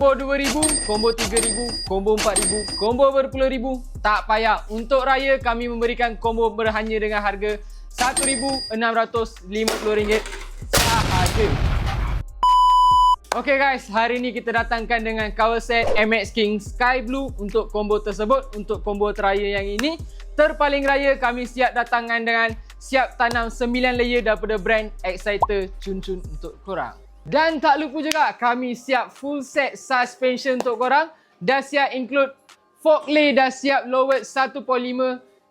Combo 2000, combo 3000, combo 4000, combo berpuluh ribu. Tak payah, untuk raya kami memberikan combo berhanya dengan harga RM1,650 sahaja. Okay guys, hari ni kita datangkan dengan cover set MX King Sky Blue untuk combo tersebut. Untuk combo teraya yang ini, terpaling raya kami siap datangkan dengan siap tanam 9 layer daripada brand Exciter cun-cun untuk korang. Dan tak lupa juga kami siap full set suspension untuk korang. Dah siap include fork lay, dah siap lowered 1.5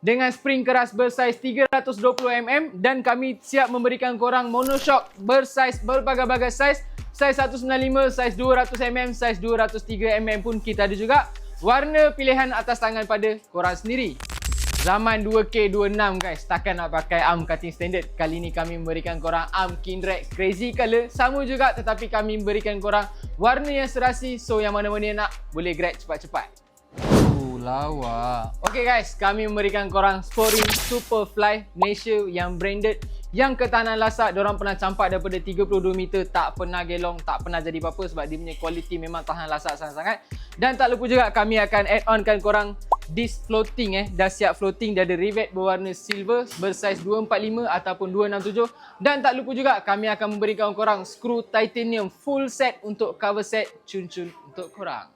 dengan spring keras bersaiz 320mm. Dan kami siap memberikan korang monoshock bersaiz berbagai-bagai saiz. Saiz 195, saiz 200mm, saiz 203mm pun kita ada juga. Warna pilihan atas tangan pada korang sendiri. Zaman 2K26 guys, takkan nak pakai arm cutting standard. Kali ni kami memberikan korang arm Kinrek crazy color. Sama juga tetapi kami memberikan korang warna yang serasi. So yang mana-mana nak boleh grab cepat-cepat. Lawa. Okay guys, kami memberikan korang Sporin Superfly Malaysia yang branded, yang ketahanan lasak. Diorang pernah campak daripada 32 meter, tak pernah gelong, tak pernah jadi apa-apa sebab dia punya kualiti memang tahan lasak sangat-sangat. Dan tak lupa juga kami akan add on kan korang disc floating dah siap floating. Dia ada rivet berwarna silver bersaiz 245 ataupun 267. Dan tak lupa juga kami akan memberikan korang skru titanium full set untuk cover set cun-cun untuk korang.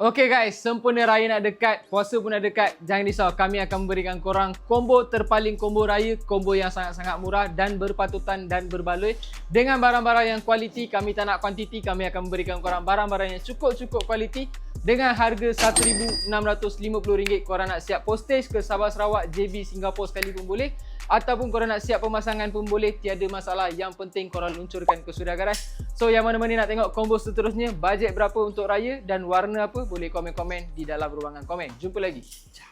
Okay guys, sempurna raya nak dekat, puasa pun nak dekat. Jangan risau, kami akan memberikan korang combo terpaling combo raya. Combo yang sangat-sangat murah dan berpatutan dan berbaloi. Dengan barang-barang yang kualiti, kami tak nak kuantiti. Kami akan memberikan korang barang-barang yang cukup-cukup kualiti. Dengan harga RM1,650. Korang nak siap postage ke Sabah Sarawak, JB, Singapura sekali pun boleh. Ataupun korang nak siap pemasangan pun boleh, tiada masalah. Yang penting korang luncurkan ke Sudiagaran. So yang mana-mana nak tengok combo seterusnya, bajet berapa untuk raya dan warna apa, boleh komen-komen di dalam ruangan komen. Jumpa lagi. Ciao.